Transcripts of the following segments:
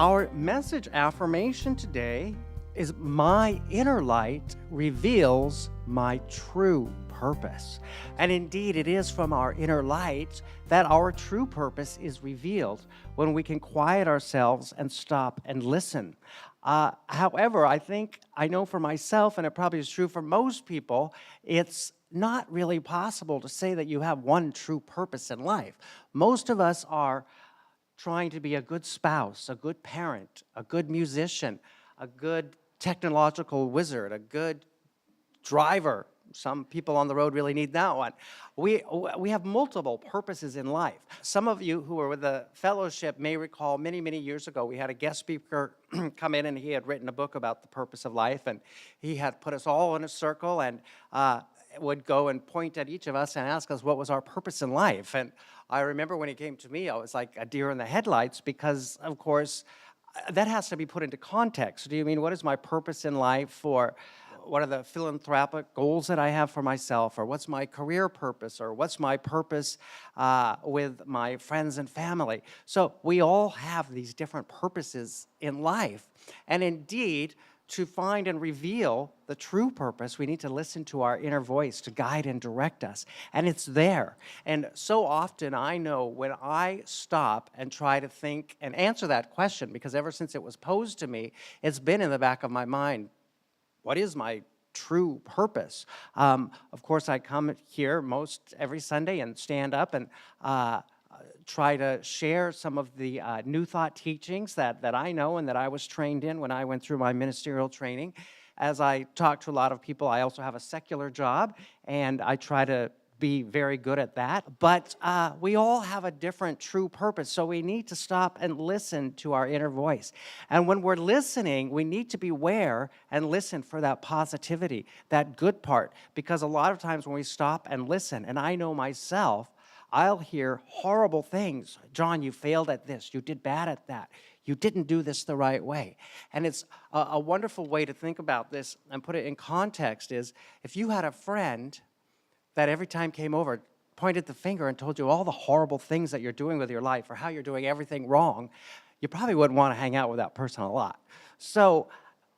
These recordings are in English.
Our message affirmation today is my inner light reveals my true purpose. And indeed, it is from our inner light that our true purpose is revealed when we can quiet ourselves and stop and listen. However, I know for myself, and it probably is true for most people, it's not really possible to say that you have one true purpose in life. Most of us are trying to be a good spouse, a good parent, a good musician, a good technological wizard, a good driver. Some people on the road really need that one. We have multiple purposes in life. Some of you who were with the fellowship may recall many, many years ago, we had a guest speaker come in and he had written a book about the purpose of life, and he had put us all in a circle and would go and point at each of us and ask us what was our purpose in life. And I remember when he came to me, I was like a deer in the headlights because, of course, that has to be put into context. Do you mean, what is my purpose in life, or what are the philanthropic goals that I have for myself, or what's my career purpose, or what's my purpose with my friends and family? So we all have these different purposes in life. And indeed, to find and reveal the true purpose, we need to listen to our inner voice to guide and direct us. And it's there. And so often I know when I stop and try to think and answer that question, because ever since it was posed to me, it's been in the back of my mind, what is my true purpose? Of course, I come here most every Sunday and stand up and try to share some of the New Thought teachings that I know and that I was trained in when I went through my ministerial training. As I talk to a lot of people, I also have a secular job, and I try to be very good at that. But we all have a different true purpose, so we need to stop and listen to our inner voice. And when we're listening, we need to be aware and listen for that positivity, that good part, because a lot of times when we stop and listen, and I know myself, I'll hear horrible things. John, you failed at this. You did bad at that. You didn't do this the right way. And it's a wonderful way to think about this and put it in context is, if you had a friend that every time came over, pointed the finger and told you all the horrible things that you're doing with your life or how you're doing everything wrong, you probably wouldn't want to hang out with that person a lot. So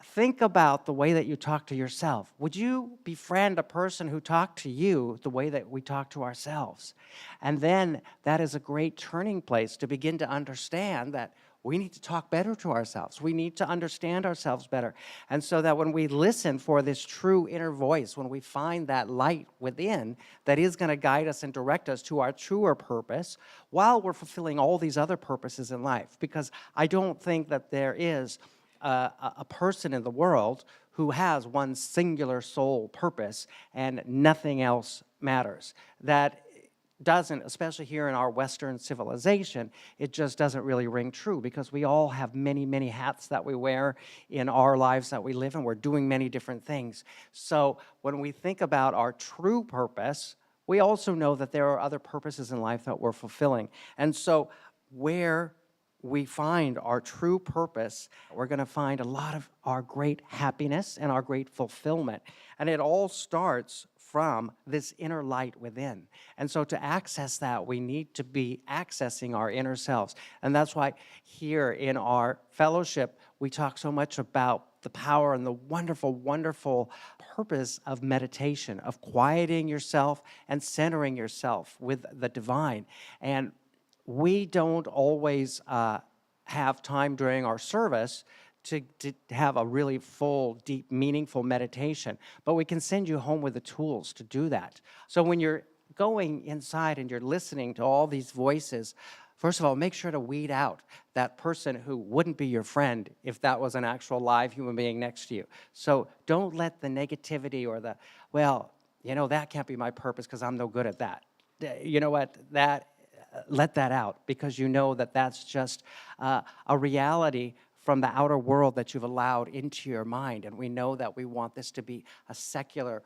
think about the way that you talk to yourself. Would you befriend a person who talked to you the way that we talk to ourselves? And then that is a great turning place to begin to understand that we need to talk better to ourselves. We need to understand ourselves better. And so that when we listen for this true inner voice, when we find that light within that is going to guide us and direct us to our truer purpose while we're fulfilling all these other purposes in life. Because I don't think that there is a person in the world who has one singular sole purpose and nothing else matters. That doesn't, especially here in our Western civilization, it just doesn't really ring true, because we all have many, many hats that we wear in our lives that we live, and we're doing many different things. So when we think about our true purpose, we also know that there are other purposes in life that we're fulfilling. And so where we find our true purpose, we're going to find a lot of our great happiness and our great fulfillment. And it all starts from this inner light within. And so to access that, we need to be accessing our inner selves. And that's why here in our fellowship, we talk so much about the power and the wonderful, wonderful purpose of meditation, of quieting yourself and centering yourself with the divine. And we don't always have time during our service to have a really full, deep, meaningful meditation, but we can send you home with the tools to do that. So when you're going inside and you're listening to all these voices, first of all, make sure to weed out that person who wouldn't be your friend if that was an actual live human being next to you. So don't let the negativity or the, well, that can't be my purpose because I'm no good at that. You know what, let that out, because you know that that's just a reality from the outer world that you've allowed into your mind. And we know that we want this to be a secular,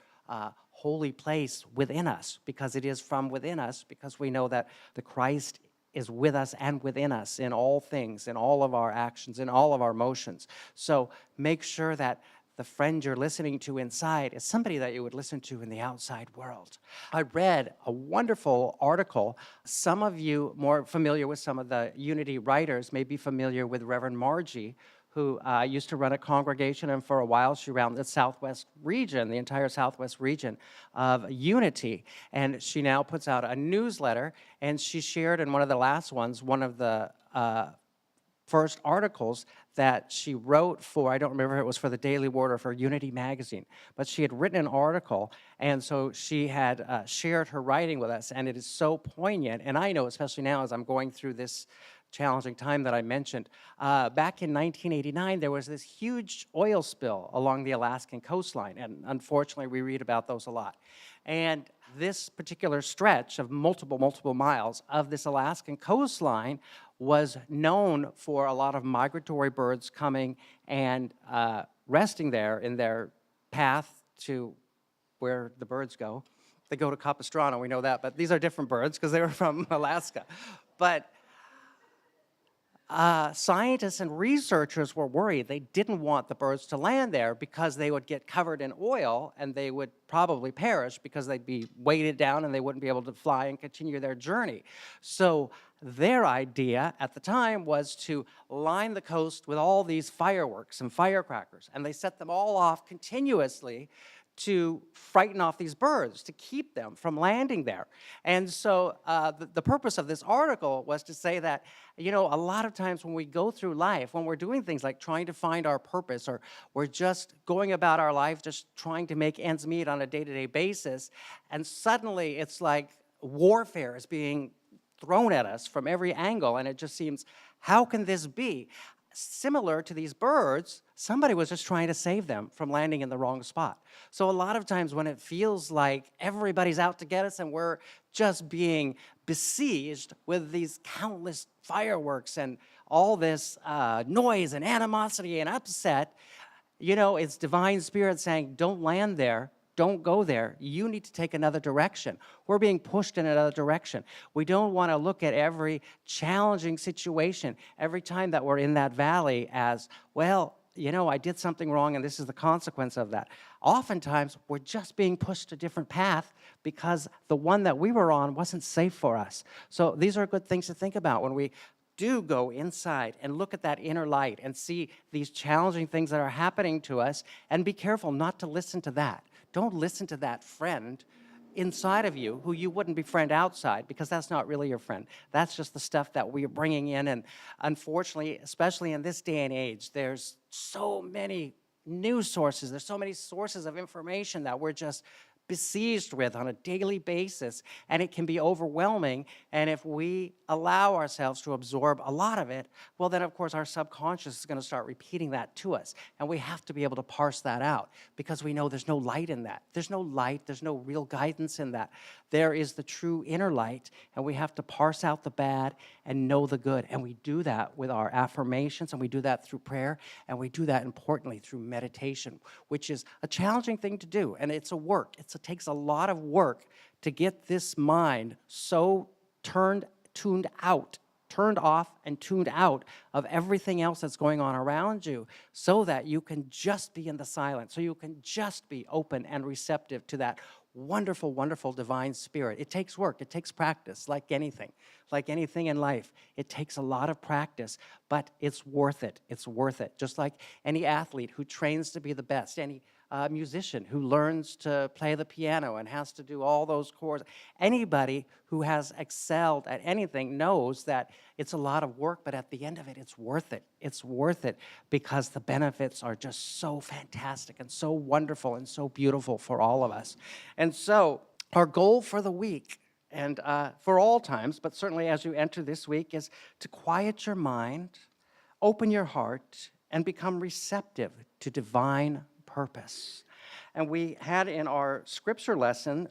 holy place within us, because it is from within us, because we know that the Christ is with us and within us in all things, in all of our actions, in all of our motions. So make sure that the friend you're listening to inside is somebody that you would listen to in the outside world. I read a wonderful article. Some of you more familiar with some of the Unity writers may be familiar with Reverend Margie, who used to run a congregation, and for a while she ran the Southwest region, the entire Southwest region of Unity. And she now puts out a newsletter, and she shared in one of the last ones, one of the first articles that she wrote for, I don't remember if it was for the Daily Word or for Unity magazine, but she had written an article, and so she had shared her writing with us, and it is so poignant. And I know, especially now as I'm going through this challenging time that I mentioned, back in 1989, there was this huge oil spill along the Alaskan coastline, and unfortunately, we read about those a lot. And this particular stretch of multiple miles of this Alaskan coastline was known for a lot of migratory birds coming and resting there in their path to where the birds go. They go to Capistrano, we know that, but these are different birds because they were from Alaska. But scientists and researchers were worried. They didn't want the birds to land there because they would get covered in oil and they would probably perish because they'd be weighted down and they wouldn't be able to fly and continue their journey. So their idea at the time was to line the coast with all these fireworks and firecrackers, and they set them all off continuously to frighten off these birds, to keep them from landing there. And so the purpose of this article was to say that, you know, a lot of times when we go through life, when we're doing things like trying to find our purpose, or we're just going about our life just trying to make ends meet on a day-to-day basis, and suddenly it's like warfare is being thrown at us from every angle, and it just seems, how can this be? Similar to these birds, somebody was just trying to save them from landing in the wrong spot. So a lot of times when it feels like everybody's out to get us and we're just being besieged with these countless fireworks and all this noise and animosity and upset, you know, it's divine spirit saying, don't land there. Don't go there. You need to take another direction. We're being pushed in another direction. We don't want to look at every challenging situation, every time that we're in that valley as, well, you know, I did something wrong and this is the consequence of that. Oftentimes, we're just being pushed a different path because the one that we were on wasn't safe for us. So these are good things to think about when we do go inside and look at that inner light and see these challenging things that are happening to us, and be careful not to listen to that. Don't listen to that friend inside of you who you wouldn't befriend outside, because that's not really your friend. That's just the stuff that we're bringing in. And unfortunately, especially in this day and age, there's so many news sources, there's so many sources of information that we're just besieged with on a daily basis, and it can be overwhelming. And if we allow ourselves to absorb a lot of it, well, then of course our subconscious is going to start repeating that to us, and we have to be able to parse that out, because we know there's no light in that. There's no light, there's no real guidance in that. There is the true inner light, and we have to parse out the bad and know the good. And we do that with our affirmations, and we do that through prayer, and we do that importantly through meditation, which is a challenging thing to do, and it's a work. It takes a lot of work to get this mind so turned off and tuned out of everything else that's going on around you, so that you can just be in the silence, so you can just be open and receptive to that wonderful, wonderful divine spirit. It takes work, it takes practice, like anything in life. It takes a lot of practice, but it's worth it. It's worth it. Just like any athlete who trains to be the best, any musician who learns to play the piano and has to do all those chords. Anybody who has excelled at anything knows that it's a lot of work, but at the end of it, it's worth it. It's worth it because the benefits are just so fantastic and so wonderful and so beautiful for all of us. And so our goal for the week, and for all times, but certainly as you enter this week, is to quiet your mind, open your heart, and become receptive to divine purpose. And we had in our scripture lesson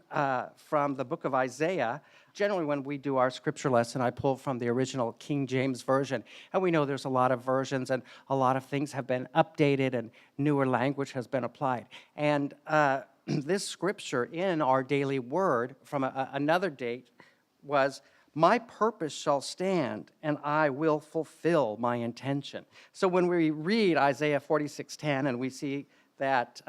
from the book of Isaiah. Generally, when we do our scripture lesson, I pull from the original King James Version. And we know there's a lot of versions, and a lot of things have been updated, and newer language has been applied. And this scripture in our daily word from another date was, "My purpose shall stand, and I will fulfill my intention." So when we read Isaiah 46:10 and we see that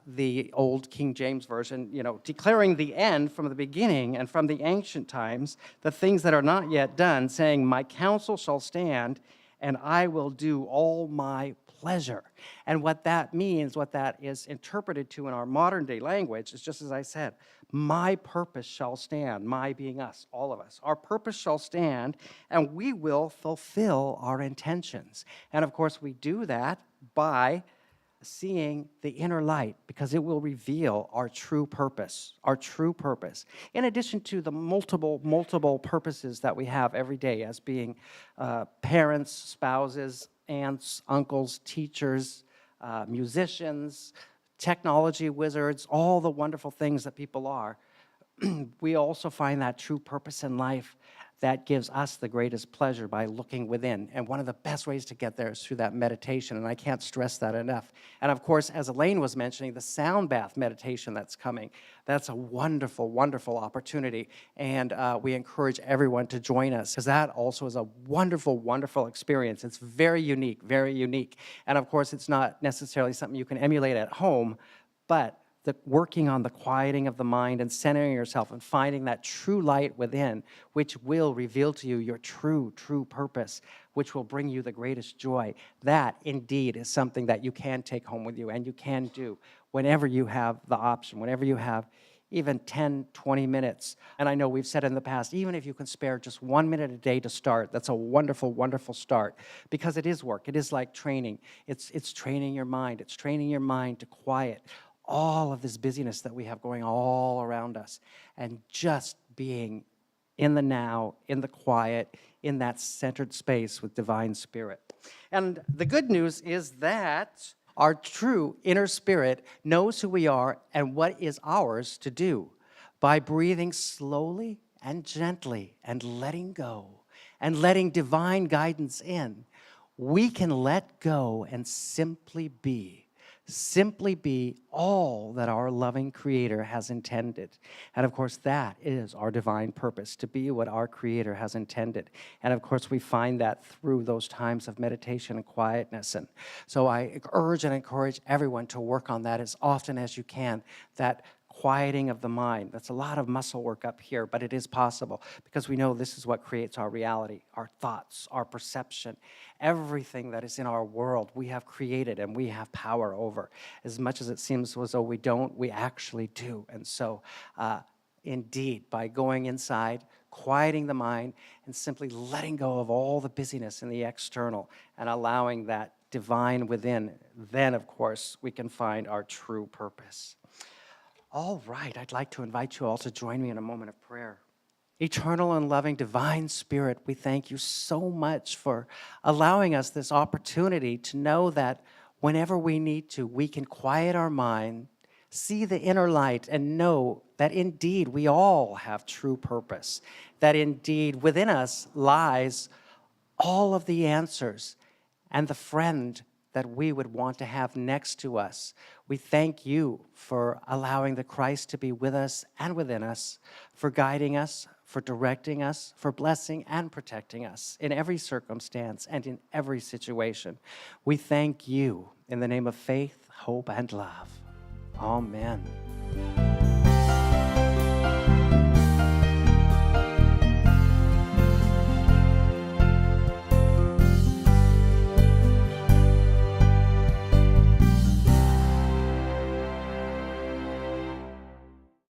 the old King James Version, declaring the end from the beginning and from the ancient times, the things that are not yet done, saying, my counsel shall stand, and I will do all my pleasure. And what that means, what that is interpreted to in our modern day language, is just as I said, my purpose shall stand, my being us, all of us. Our purpose shall stand, and we will fulfill our intentions. And of course, we do that by seeing the inner light, because it will reveal our true purpose, in addition to the multiple purposes that we have every day as being parents, spouses, aunts, uncles, teachers, musicians, technology wizards, all the wonderful things that people are. We also find that true purpose in life that gives us the greatest pleasure by looking within. And one of the best ways to get there is through that meditation, and I can't stress that enough. And of course, as Elaine was mentioning, the sound bath meditation that's coming, that's a wonderful, wonderful opportunity. And we encourage everyone to join us, because that also is a wonderful, wonderful experience. It's very unique, very unique. And of course, it's not necessarily something you can emulate at home, but the working on the quieting of the mind and centering yourself and finding that true light within, which will reveal to you your true purpose, which will bring you the greatest joy. That indeed is something that you can take home with you, and you can do whenever you have the option, whenever you have even 10, 20 minutes. And I know we've said in the past, even if you can spare just 1 minute a day to start, that's a wonderful, wonderful start, because it is work. It is like training. It's training your mind. It's training your mind to quiet all of this busyness that we have going all around us, and just being in the now, in the quiet, in that centered space with divine spirit. And the good news is that our true inner spirit knows who we are and what is ours to do. By breathing slowly and gently and letting go and letting divine guidance in, we can let go and simply be all that our loving Creator has intended. And of course, that is our divine purpose, to be what our Creator has intended. And of course, we find that through those times of meditation and quietness. And so I urge and encourage everyone to work on that as often as you can, that quieting of the mind. That's a lot of muscle work up here, but it is possible, because we know this is what creates our reality, our thoughts, our perception. Everything that is in our world, we have created and we have power over. As much as it seems as though we don't, we actually do. And so, indeed, by going inside, quieting the mind, and simply letting go of all the busyness in the external and allowing that divine within, then, of course, we can find our true purpose. All right, I'd like to invite you all to join me in a moment of prayer. Eternal and loving divine Spirit, we thank you so much for allowing us this opportunity to know that whenever we need to, we can quiet our mind, see the inner light, and know that indeed we all have true purpose, that indeed within us lies all of the answers and the friend that we would want to have next to us. We thank you for allowing the Christ to be with us and within us, for guiding us, for directing us, for blessing and protecting us in every circumstance and in every situation. We thank you in the name of faith, hope, and love. Amen.